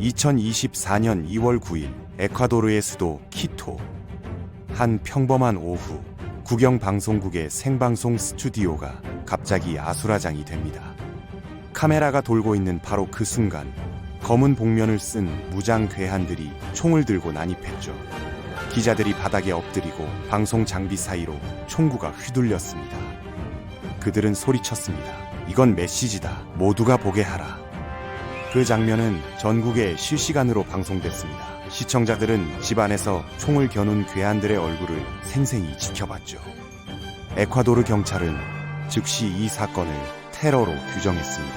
2024년 2월 9일 에콰도르의 수도 키토. 한 평범한 오후, 국영 방송국의 생방송 스튜디오가 갑자기 아수라장이 됩니다. 카메라가 돌고 있는 바로 그 순간, 검은 복면을 쓴 무장 괴한들이 총을 들고 난입했죠. 기자들이 바닥에 엎드리고 방송 장비 사이로 총구가 휘둘렸습니다. 그들은 소리쳤습니다. 이건 메시지다. 모두가 보게 하라. 그 장면은 전국에 실시간으로 방송됐습니다. 시청자들은 집 안에서 총을 겨눈 괴한들의 얼굴을 생생히 지켜봤죠. 에콰도르 경찰은 즉시 이 사건을 테러로 규정했습니다.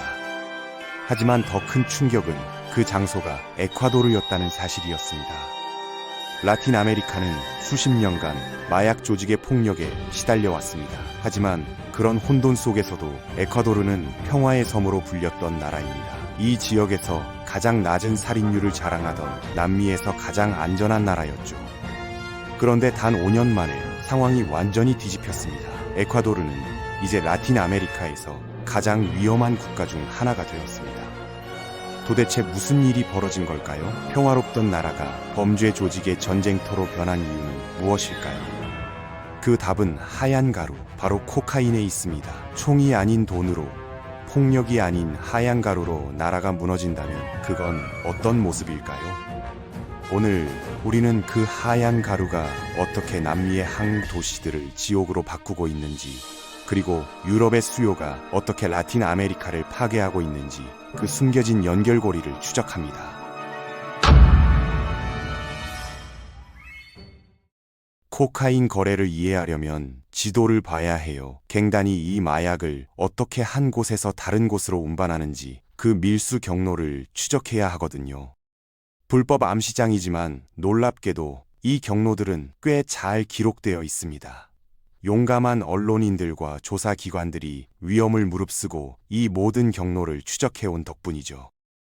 하지만 더 큰 충격은 그 장소가 에콰도르였다는 사실이었습니다. 라틴 아메리카는 수십 년간 마약 조직의 폭력에 시달려왔습니다. 하지만 그런 혼돈 속에서도 에콰도르는 평화의 섬으로 불렸던 나라입니다. 이 지역에서 가장 낮은 살인율을 자랑하던 남미에서 가장 안전한 나라였죠. 그런데 단 5년 만에 상황이 완전히 뒤집혔습니다. 에콰도르는 이제 라틴 아메리카에서 가장 위험한 국가 중 하나가 되었습니다. 도대체 무슨 일이 벌어진 걸까요? 평화롭던 나라가 범죄 조직의 전쟁터로 변한 이유는 무엇일까요? 그 답은 하얀 가루, 바로 코카인에 있습니다. 총이 아닌 돈으로, 폭력이 아닌 하얀 가루로 나라가 무너진다면 그건 어떤 모습일까요? 오늘 우리는 그 하얀 가루가 어떻게 남미의 한 도시들을 지옥으로 바꾸고 있는지, 그리고 유럽의 수요가 어떻게 라틴 아메리카를 파괴하고 있는지 그 숨겨진 연결고리를 추적합니다. 코카인 거래를 이해하려면 지도를 봐야 해요. 갱단이 이 마약을 어떻게 한 곳에서 다른 곳으로 운반하는지 그 밀수 경로를 추적해야 하거든요. 불법 암시장이지만 놀랍게도 이 경로들은 꽤 잘 기록되어 있습니다. 용감한 언론인들과 조사기관들이 위험을 무릅쓰고 이 모든 경로를 추적해온 덕분이죠.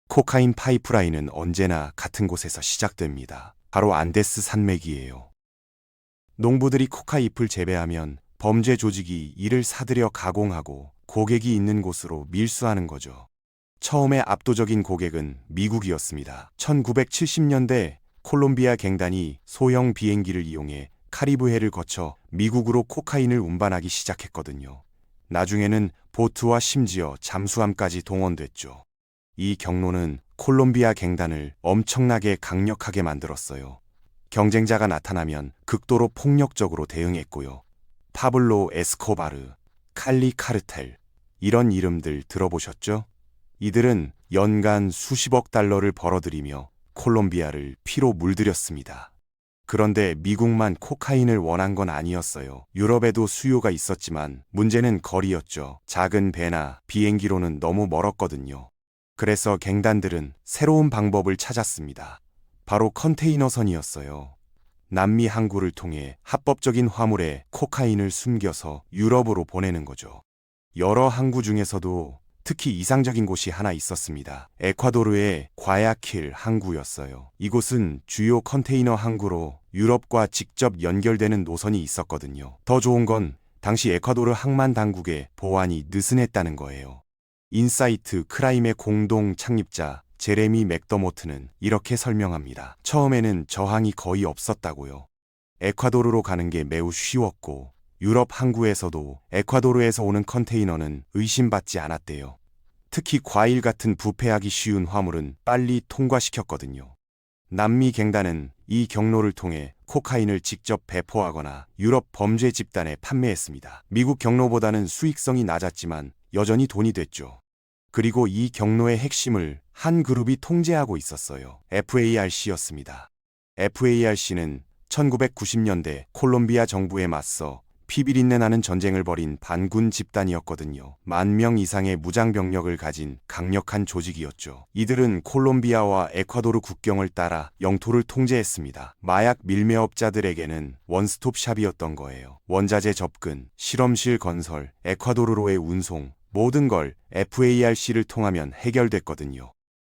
코카인 파이프라인은 언제나 같은 곳에서 시작됩니다. 바로 안데스 산맥이에요. 농부들이 코카잎을 재배하면 범죄 조직이 이를 사들여 가공하고 고객이 있는 곳으로 밀수하는 거죠. 처음에 압도적인 고객은 미국이었습니다. 1970년대 콜롬비아 갱단이 소형 비행기를 이용해 카리브해를 거쳐 미국으로 코카인을 운반하기 시작했거든요. 나중에는 보트와 심지어 잠수함까지 동원됐죠. 이 경로는 콜롬비아 갱단을 엄청나게 강력하게 만들었어요. 경쟁자가 나타나면 극도로 폭력적으로 대응했고요. 파블로 에스코바르, 칼리 카르텔, 이런 이름들 들어보셨죠? 이들은 연간 수십억 달러를 벌어들이며 콜롬비아를 피로 물들였습니다. 그런데 미국만 코카인을 원한 건 아니었어요. 유럽에도 수요가 있었지만 문제는 거리였죠. 작은 배나 비행기로는 너무 멀었거든요. 그래서 갱단들은 새로운 방법을 찾았습니다. 바로 컨테이너선이었어요. 남미 항구를 통해 합법적인 화물에 코카인을 숨겨서 유럽으로 보내는 거죠. 여러 항구 중에서도 특히 이상적인 곳이 하나 있었습니다. 에콰도르의 과야킬 항구였어요. 이곳은 주요 컨테이너 항구로 유럽과 직접 연결되는 노선이 있었거든요. 더 좋은 건 당시 에콰도르 항만 당국의 보안이 느슨했다는 거예요. 인사이트 크라임의 공동 창립자 제레미 맥더모트는 이렇게 설명합니다. 처음에는 저항이 거의 없었다고요. 에콰도르로 가는 게 매우 쉬웠고 유럽 항구에서도 에콰도르에서 오는 컨테이너는 의심받지 않았대요. 특히 과일 같은 부패하기 쉬운 화물은 빨리 통과시켰거든요. 남미 갱단은 이 경로를 통해 코카인을 직접 배포하거나 유럽 범죄 집단에 판매했습니다. 미국 경로보다는 수익성이 낮았지만 여전히 돈이 됐죠. 그리고 이 경로의 핵심을 한 그룹이 통제하고 있었어요. FARC였습니다. FARC는 1990년대 콜롬비아 정부에 맞서 피비린내 나는 전쟁을 벌인 반군 집단이었거든요. 10,000명 이상의 무장 병력을 가진 강력한 조직이었죠. 이들은 콜롬비아와 에콰도르 국경을 따라 영토를 통제했습니다. 마약 밀매업자들에게는 원스톱 샵이었던 거예요. 원자재 접근, 실험실 건설, 에콰도르로의 운송, 모든 걸 FARC를 통하면 해결됐거든요.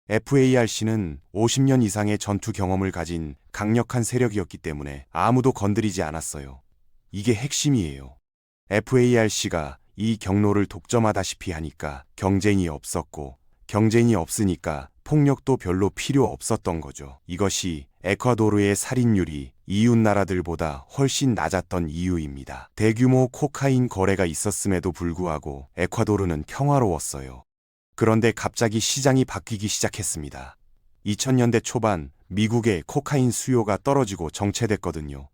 FARC는 50년 이상의 전투 경험을 가진 강력한 세력이었기 때문에 아무도 건드리지 않았어요. 이게 핵심이에요. FARC가 이 경로를 독점하다시피 하니까 경쟁이 없었고, 경쟁이 없으니까 폭력도 별로 필요 없었던 거죠. 이것이 에콰도르의 살인율이 이웃 나라들보다 훨씬 낮았던 이유입니다. 대규모 코카인 거래가 있었음에도 불구하고 에콰도르는 평화로웠어요. 그런데 갑자기 시장이 바뀌기 시작했습니다. 2000년대 초반 미국의 코카인 수요가 떨어지고 정체됐거든요.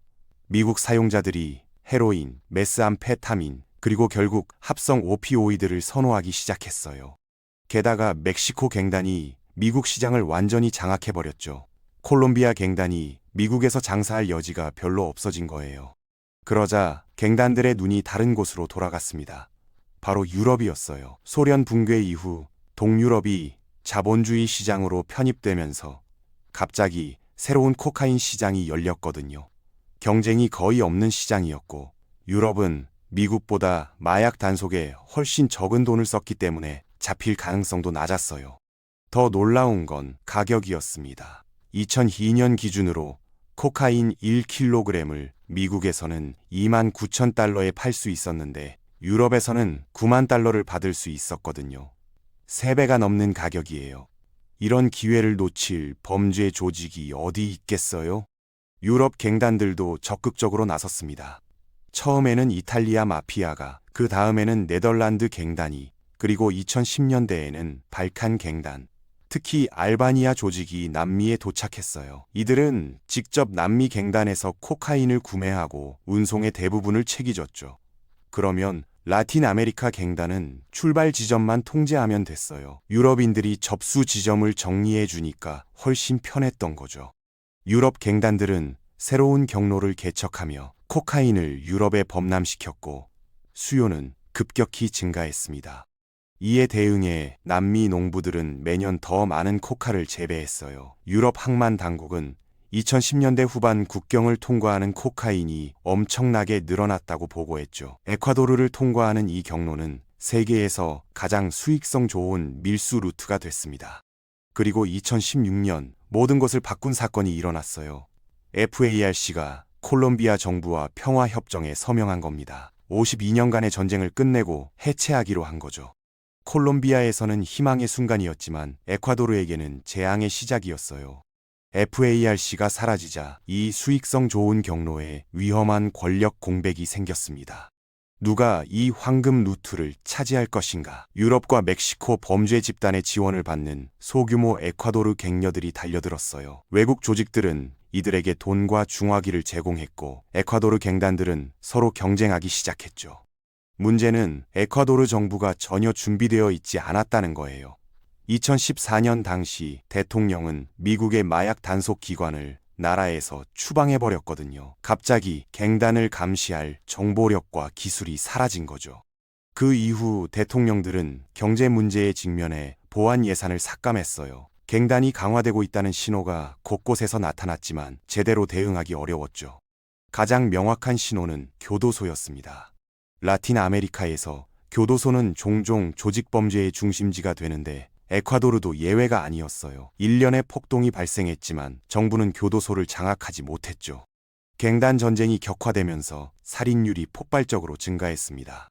미국 사용자들이 헤로인, 메스암페타민, 그리고 결국 합성 오피오이드를 선호하기 시작했어요. 게다가 멕시코 갱단이 미국 시장을 완전히 장악해버렸죠. 콜롬비아 갱단이 미국에서 장사할 여지가 별로 없어진 거예요. 그러자 갱단들의 눈이 다른 곳으로 돌아갔습니다. 바로 유럽이었어요. 소련 붕괴 이후 동유럽이 자본주의 시장으로 편입되면서 갑자기 새로운 코카인 시장이 열렸거든요. 경쟁이 거의 없는 시장이었고 유럽은 미국보다 마약 단속에 훨씬 적은 돈을 썼기 때문에 잡힐 가능성도 낮았어요. 더 놀라운 건 가격이었습니다. 2002년 기준으로 코카인 1kg을 미국에서는 29,000달러에 팔 수 있었는데 유럽에서는 9만 달러를 받을 수 있었거든요. 3배가 넘는 가격이에요. 이런 기회를 놓칠 범죄 조직이 어디 있겠어요? 유럽 갱단들도 적극적으로 나섰습니다. 처음에는 이탈리아 마피아가, 그 다음에는 네덜란드 갱단이, 그리고 2010년대에는 발칸 갱단, 특히 알바니아 조직이 남미에 도착했어요. 이들은 직접 남미 갱단에서 코카인을 구매하고 운송의 대부분을 책임졌죠. 그러면 라틴 아메리카 갱단은 출발 지점만 통제하면 됐어요. 유럽인들이 접수 지점을 정리해 주니까 훨씬 편했던 거죠. 유럽 갱단들은 새로운 경로를 개척하며 코카인을 유럽에 범람시켰고 수요는 급격히 증가했습니다. 이에 대응해 남미 농부들은 매년 더 많은 코카를 재배했어요. 유럽 항만 당국은 2010년대 후반 국경을 통과하는 코카인이 엄청나게 늘어났다고 보고했죠. 에콰도르를 통과하는 이 경로는 세계에서 가장 수익성 좋은 밀수 루트가 됐습니다. 그리고 2016년 모든 것을 바꾼 사건이 일어났어요. FARC가 콜롬비아 정부와 평화협정에 서명한 겁니다. 52년간의 전쟁을 끝내고 해체하기로 한 거죠. 콜롬비아에서는 희망의 순간이었지만 에콰도르에게는 재앙의 시작이었어요. FARC가 사라지자 이 수익성 좋은 경로에 위험한 권력 공백이 생겼습니다. 누가 이 황금 루트를 차지할 것인가? 유럽과 멕시코 범죄 집단의 지원을 받는 소규모 에콰도르 갱녀들이 달려들었어요. 외국 조직들은 이들에게 돈과 중화기를 제공했고 에콰도르 갱단들은 서로 경쟁하기 시작했죠. 문제는 에콰도르 정부가 전혀 준비되어 있지 않았다는 거예요. 2014년 당시 대통령은 미국의 마약 단속 기관을 나라에서 추방해버렸거든요. 갑자기 갱단을 감시할 정보력과 기술이 사라진 거죠. 그 이후 대통령들은 경제 문제에 직면해 보안 예산을 삭감했어요. 갱단이 강화되고 있다는 신호가 곳곳에서 나타났지만 제대로 대응하기 어려웠죠. 가장 명확한 신호는 교도소였습니다. 라틴 아메리카에서 교도소는 종종 조직범죄의 중심지가 되는데 에콰도르도 예외가 아니었어요. 일련의 폭동이 발생했지만 정부는 교도소를 장악하지 못했죠. 갱단 전쟁이 격화되면서 살인율이 폭발적으로 증가했습니다.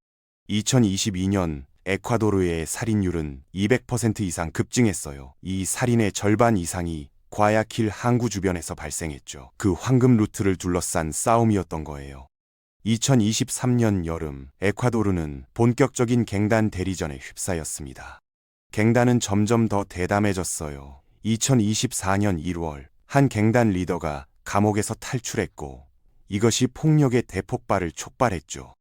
2022년 에콰도르의 살인율은 200% 이상 급증했어요. 이 살인의 절반 이상이 과야킬 항구 주변에서 발생했죠. 그 황금 루트를 둘러싼 싸움이었던 거예요. 2023년 여름 에콰도르는 본격적인 갱단 대리전에 휩싸였습니다. 갱단은 점점 더 대담해졌어요. 2024년 1월 한 갱단 리더가 감옥에서 탈출했고 이것이 폭력의 대폭발을 촉발했죠.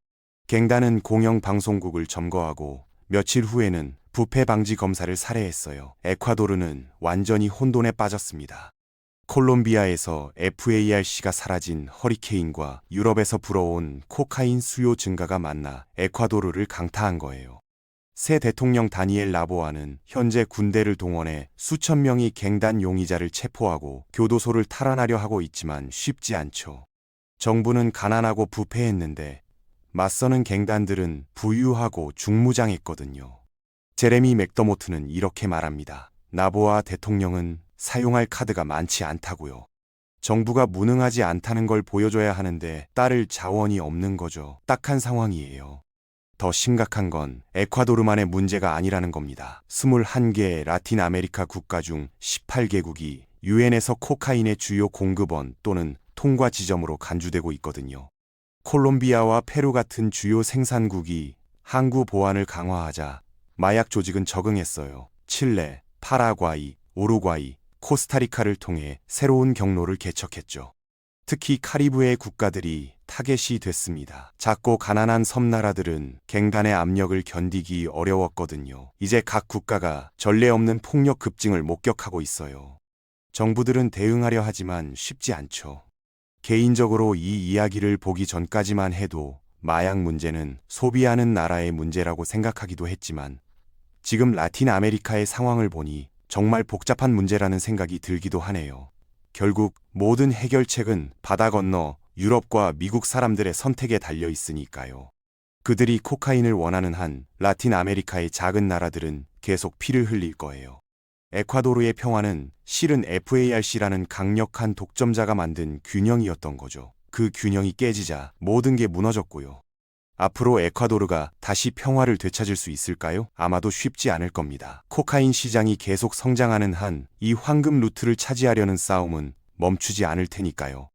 갱단은 공영방송국을 점거하고 며칠 후에는 부패 방지 검사를 살해했어요. 에콰도르는 완전히 혼돈에 빠졌습니다. 콜롬비아에서 FARC가 사라진 허리케인과 유럽에서 불어온 코카인 수요 증가가 만나 에콰도르를 강타한 거예요. 새 대통령 다니엘 라보아는 현재 군대를 동원해 수천 명의 갱단 용의자를 체포하고 교도소를 탈환하려 하고 있지만 쉽지 않죠. 정부는 가난하고 부패했는데 맞서는 갱단들은 부유하고 중무장했거든요. 제레미 맥더모트는 이렇게 말합니다. 라보아 대통령은 사용할 카드가 많지 않다고요. 정부가 무능하지 않다는 걸 보여줘야 하는데 따를 자원이 없는 거죠. 딱한 상황이에요. 더 심각한 건 에콰도르만의 문제가 아니라는 겁니다. 21개의 라틴 아메리카 국가 중 18개국이 유엔에서 코카인의 주요 공급원 또는 통과 지점으로 간주되고 있거든요. 콜롬비아와 페루 같은 주요 생산국이 항구 보안을 강화하자 마약 조직은 적응했어요. 칠레, 파라과이, 우루과이, 코스타리카를 통해 새로운 경로를 개척했죠. 특히 카리브해 국가들이 타겟이 됐습니다. 작고 가난한 섬나라들은 갱단의 압력을 견디기 어려웠거든요. 이제 각 국가가 전례 없는 폭력 급증을 목격하고 있어요. 정부들은 대응하려 하지만 쉽지 않죠. 개인적으로 이 이야기를 보기 전까지만 해도 마약 문제는 소비하는 나라의 문제라고 생각하기도 했지만 지금 라틴 아메리카의 상황을 보니 정말 복잡한 문제라는 생각이 들기도 하네요. 결국 모든 해결책은 바다 건너 유럽과 미국 사람들의 선택에 달려 있으니까요. 그들이 코카인을 원하는 한 라틴 아메리카의 작은 나라들은 계속 피를 흘릴 거예요. 에콰도르의 평화는 실은 FARC라는 강력한 독점자가 만든 균형이었던 거죠. 그 균형이 깨지자 모든 게 무너졌고요. 앞으로 에콰도르가 다시 평화를 되찾을 수 있을까요? 아마도 쉽지 않을 겁니다. 코카인 시장이 계속 성장하는 한 이 황금 루트를 차지하려는 싸움은 멈추지 않을 테니까요.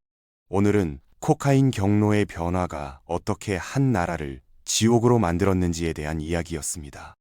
오늘은 코카인 경로의 변화가 어떻게 한 나라를 지옥으로 만들었는지에 대한 이야기였습니다.